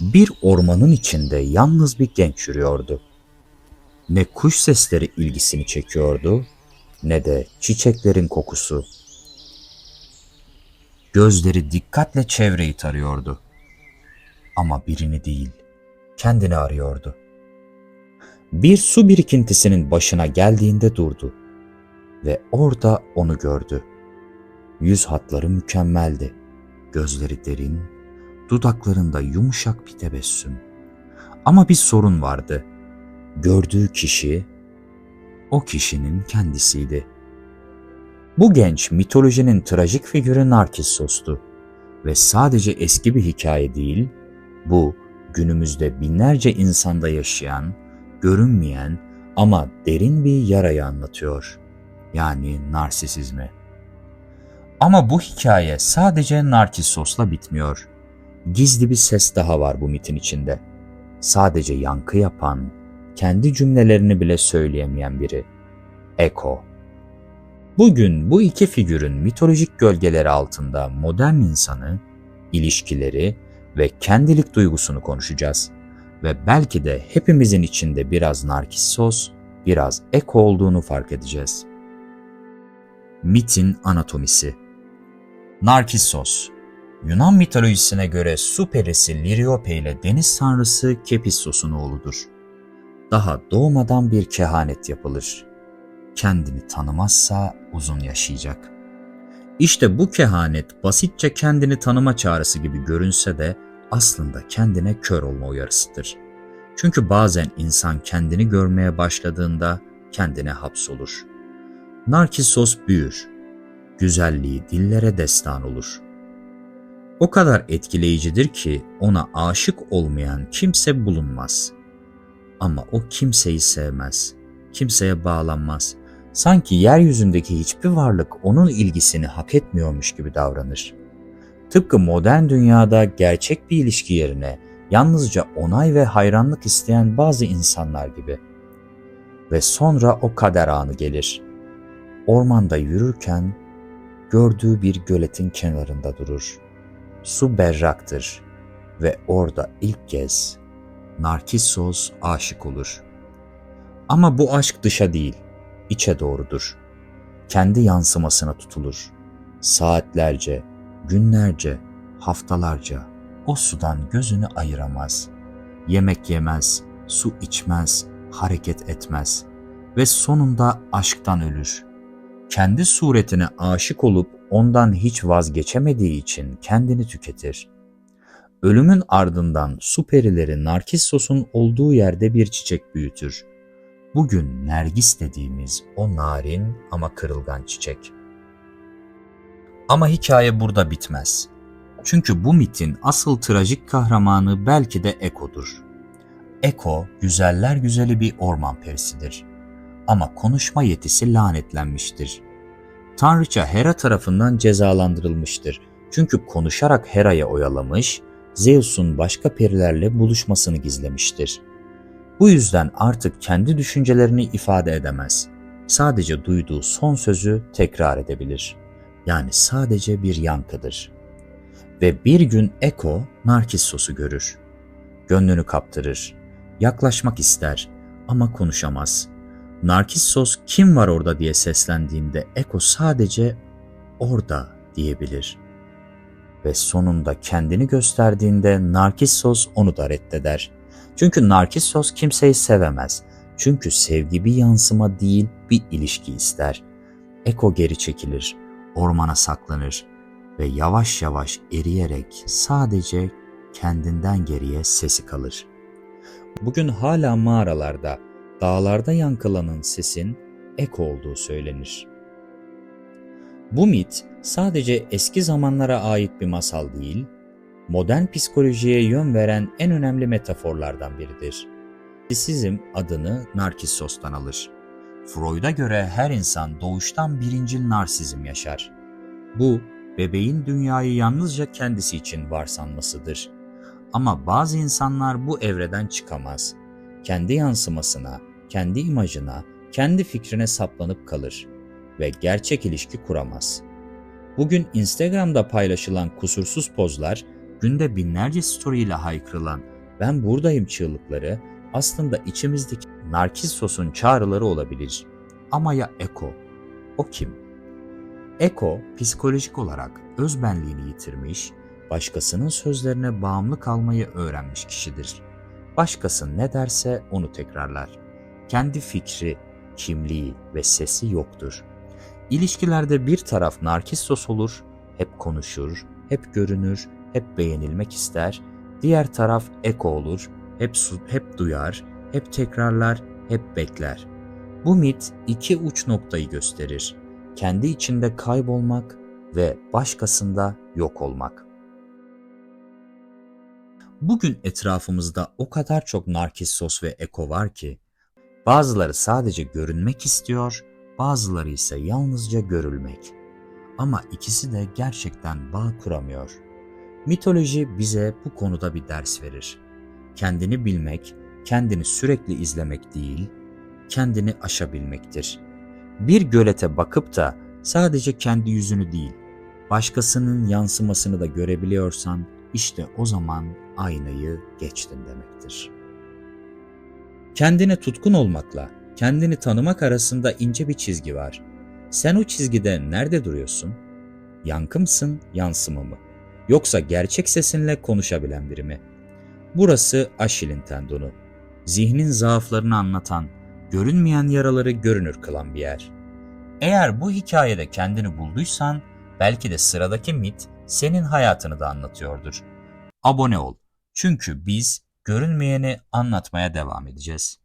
Bir ormanın içinde yalnız bir genç yürüyordu. Ne kuş sesleri ilgisini çekiyordu, ne de çiçeklerin kokusu. Gözleri dikkatle çevreyi tarıyordu. Ama birini değil, kendini arıyordu. Bir su birikintisinin başına geldiğinde durdu ve orada onu gördü. Yüz hatları mükemmeldi. Gözleri derin, dudaklarında yumuşak bir tebessüm. Ama bir sorun vardı. Gördüğü kişi, o kişinin kendisiydi. Bu genç mitolojinin trajik figürü Narkissos'tu ve sadece eski bir hikaye değil, bu günümüzde binlerce insanda yaşayan, görünmeyen ama derin bir yarayı anlatıyor. Yani narsisizmi. Ama bu hikaye sadece Narkissos'la bitmiyor. Gizli bir ses daha var bu mitin içinde. Sadece yankı yapan, kendi cümlelerini bile söyleyemeyen biri. Eko. Bugün bu iki figürün mitolojik gölgeleri altında modern insanı, ilişkileri ve kendilik duygusunu konuşacağız. Ve belki de hepimizin içinde biraz Narkissos, biraz Eko olduğunu fark edeceğiz. Mitin anatomisi. Narkissos, Yunan mitolojisine göre su perisi Liriope ile deniz tanrısı Kepissos'un oğludur. Daha doğmadan bir kehanet yapılır. Kendini tanımazsa uzun yaşayacak. İşte bu kehanet basitçe kendini tanıma çağrısı gibi görünse de aslında kendine kör olma uyarısıdır. Çünkü bazen insan kendini görmeye başladığında kendine hapsolur. Narkissos büyür. Güzelliği dillere destan olur. O kadar etkileyicidir ki ona aşık olmayan kimse bulunmaz. Ama o kimseyi sevmez, kimseye bağlanmaz. Sanki yeryüzündeki hiçbir varlık onun ilgisini hak etmiyormuş gibi davranır. Tıpkı modern dünyada gerçek bir ilişki yerine yalnızca onay ve hayranlık isteyen bazı insanlar gibi. Ve sonra o kader anı gelir. Ormanda yürürken gördüğü bir göletin kenarında durur. Su berraktır ve orada ilk kez Narkissos aşık olur. Ama bu aşk dışa değil, içe doğrudur. Kendi yansımasına tutulur. Saatlerce, günlerce, haftalarca o sudan gözünü ayıramaz. Yemek yemez, su içmez, hareket etmez ve sonunda aşktan ölür. Kendi suretine aşık olup ondan hiç vazgeçemediği için kendini tüketir. Ölümün ardından su perileri Narkissos'un olduğu yerde bir çiçek büyütür. Bugün nergis dediğimiz o narin ama kırılgan çiçek. Ama hikaye burada bitmez. Çünkü bu mitin asıl trajik kahramanı belki de Eko'dur. Eko, güzeller güzeli bir orman perisidir. Ama konuşma yetisi lanetlenmiştir. Tanrıça Hera tarafından cezalandırılmıştır. Çünkü konuşarak Hera'yı oyalamış, Zeus'un başka perilerle buluşmasını gizlemiştir. Bu yüzden artık kendi düşüncelerini ifade edemez. Sadece duyduğu son sözü tekrar edebilir. Yani sadece bir yankıdır. Ve bir gün Eko Narkissos'u görür. Gönlünü kaptırır. Yaklaşmak ister ama konuşamaz. Narkissos kim var orada diye seslendiğinde Eko sadece orada diyebilir. Ve sonunda kendini gösterdiğinde Narkissos onu da reddeder. Çünkü Narkissos kimseyi sevemez. Çünkü sevgi bir yansıma değil, bir ilişki ister. Eko geri çekilir, ormana saklanır ve yavaş yavaş eriyerek sadece kendinden geriye sesi kalır. Bugün hala mağaralarda, dağlarda yankılanan sesin Eko olduğu söylenir. Bu mit sadece eski zamanlara ait bir masal değil, modern psikolojiye yön veren en önemli metaforlardan biridir. Narsisizm adını Narkissos'tan alır. Freud'a göre her insan doğuştan birincil narsizm yaşar. Bu, bebeğin dünyayı yalnızca kendisi için varsanmasıdır. Ama bazı insanlar bu evreden çıkamaz. Kendi yansımasına, kendi imajına, kendi fikrine saplanıp kalır ve gerçek ilişki kuramaz. Bugün Instagram'da paylaşılan kusursuz pozlar günde binlerce story ile haykırılan "ben buradayım" çığlıkları aslında içimizdeki Narkissos'un çağrıları olabilir. Ama ya Eko? O kim? Eko, psikolojik olarak özbenliğini yitirmiş, başkasının sözlerine bağımlı kalmayı öğrenmiş kişidir. Başkası ne derse onu tekrarlar. Kendi fikri, kimliği ve sesi yoktur. İlişkilerde bir taraf Narkissos olur, hep konuşur, hep görünür, hep beğenilmek ister. Diğer taraf Eko olur, hep duyar, hep tekrarlar, hep bekler. Bu mit iki uç noktayı gösterir. Kendi içinde kaybolmak ve başkasında yok olmak. Bugün etrafımızda o kadar çok Narkissos ve Eko var ki, bazıları sadece görünmek istiyor, bazıları ise yalnızca görülmek. Ama ikisi de gerçekten bağ kuramıyor. Mitoloji bize bu konuda bir ders verir. Kendini bilmek, kendini sürekli izlemek değil, kendini aşabilmektir. Bir gölete bakıp da sadece kendi yüzünü değil, başkasının yansımasını da görebiliyorsan, işte o zaman aynayı geçtin demektir. Kendine tutkun olmakla kendini tanımak arasında ince bir çizgi var. Sen o çizgide nerede duruyorsun? Yankı mısın, yansıma mı? Yoksa gerçek sesinle konuşabilen biri mi? Burası Aşil'in tendonu. Zihnin zaaflarını anlatan, görünmeyen yaraları görünür kılan bir yer. Eğer bu hikayede kendini bulduysan, belki de sıradaki mit senin hayatını da anlatıyordur. Abone ol. Çünkü biz görünmeyeni anlatmaya devam edeceğiz.